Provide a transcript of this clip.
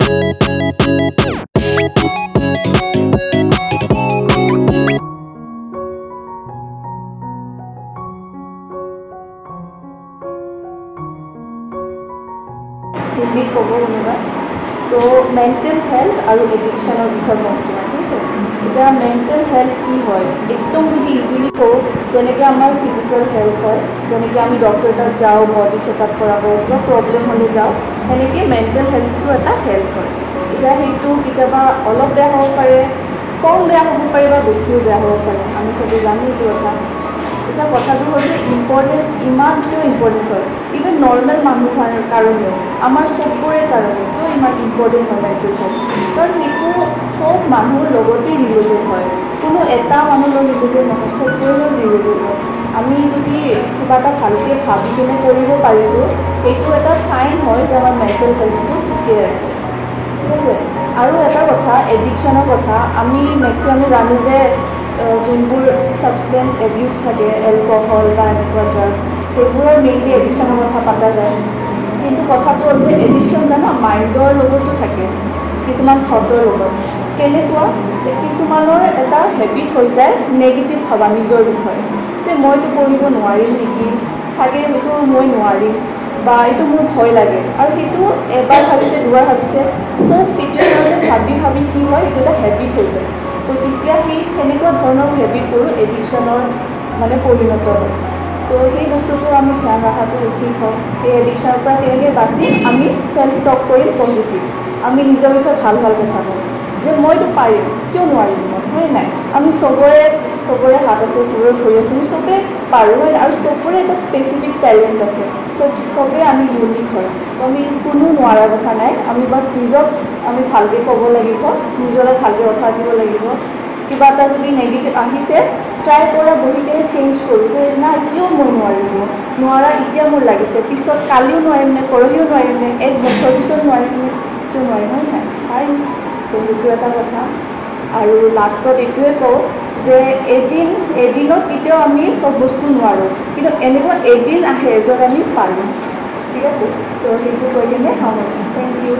हिंदी कब कोबा तो mental health और एडिक्शनर विषय मैं ठीक है इतना मेंटल हेल्थ की है एकदम जो इजिली कौ जेनेके आमार फिजिकल हेल्थ है जेनेके आमी डॉक्टर तक जाओ बॉडी चेकअप कराब क्या प्रॉब्लम हमें जाओ सेनेके मेंटल हेल्थ तो एटा हेल्थ है इतना हेतु केতিয়াबा अलप बेया हब पारे कम बेया हब पारे बा बेसिओ बेया हब पारे आमी सबै जानो एटु कथा এটা কথাটো হল যে ইম্পৰ্টেন্স ইমান কিয় ইম্পৰ্টেন্স হয় ইভেন নৰ্মেল মানুহৰ কাৰণেও আমাৰ চবৰে কাৰণে কিয় ইমান ইম্পৰ্টেন্ট হয় মেণ্টেল হেল্থ কাৰণ এইটো চব মানুহৰ লগতে ৰিলেটেড হয় কোনো এটা মানুহৰ ৰিলেটেড নহয় চবৰে ৰিলেটেড হয় আমি যদি কিবা এটা ভালকৈ ভাবি কিনে কৰিব পাৰিছোঁ সেইটো এটা চাইন হয় যে আমাৰ মেণ্টেল হেল্থটো ঠিকে আছে ঠিক আছে আৰু এটা কথা এডিকশ্যনৰ কথা আমি মেক্সিমাম জানো যে যোনবোৰ সাবষ্টেন্স এবিউজ থাকে এলকহল বা এনেকুৱা ড্ৰাগছ সেইবোৰৰ মেইনলি এডিকশ্যনৰ কথা পতা যায় কিন্তু কথাটো হ'ল যে এডিকশ্যন জানা মাইণ্ডৰ লগতো থাকে কিছুমান থটৰ লগত কেনেকুৱা যে কিছুমানৰ এটা হেবিট হৈ যায় নেগেটিভ ভাবা নিজৰ বিষয়ে যে মইতো কৰিব নোৱাৰিম নেকি চাগে এইটো মই নোৱাৰিম বা এইটো মোৰ ভয় লাগে আৰু সেইটো এবাৰ ভাবিছে দুবাৰ ভাবিছে চব চিটুৱেশ্যনতে ভাবি ভাবি কি হয় এইটো এটা হেবিট হৈ যায় তো তেতিয়া সেই সেনেকুৱা ধৰণৰ হেবিটবোৰ এডিকশ্যনৰ মানে পৰিণত হয় তো সেই বস্তুটো আমি ধ্যান ৰখাটো উচিত হয় সেই এডিকশ্যনৰ পৰা কেনেকৈ বাচি আমি চেল্ফ টক কৰিম পজিটিভ আমি নিজৰ বিষয়ে ভাল ভাল কথা কওঁ যে মইতো পাৰিম কিয় নোৱাৰিম মই হয় নাই আমি চবৰে হাত আছে চবৰে ভৰি আছে আমি চবেই পাৰোঁ হয় আৰু চবৰে এটা স্পেচিফিক টেলেণ্ট আছে চবেই আমি ইউনিক হয় তো আমি কোনো নোৱাৰা কথা নাই আমি বাছ নিজক আমি ভালকৈ ক'ব লাগিব নিজলৈ ভালকৈ কথা দিব লাগিব কিবা এটা যদি নেগেটিভ আহিছে ট্ৰাই কৰা বহি কিনে চেঞ্জ কৰোঁ যে নাই কিয় মই নোৱাৰিম নোৱাৰা এতিয়া মোৰ লাগিছে পিছত কালিও নোৱাৰিম নে পৰহিও নোৱাৰিম নে এক বছৰ পিছত নোৱাৰিম নে কিয় নোৱাৰিম হয় নাই পাৰিম তো সেইটো এটা কথা আৰু লাষ্টত এইটোৱে কওঁ যে এদিনত কেতিয়াও আমি চব বস্তু নোৱাৰোঁ কিন্তু এনেকুৱা এদিন আহে য'ত আমি পাৰোঁ ঠিক আছে তো সেইটো কৈ কিনে সামৰিছোঁ থেংক ইউ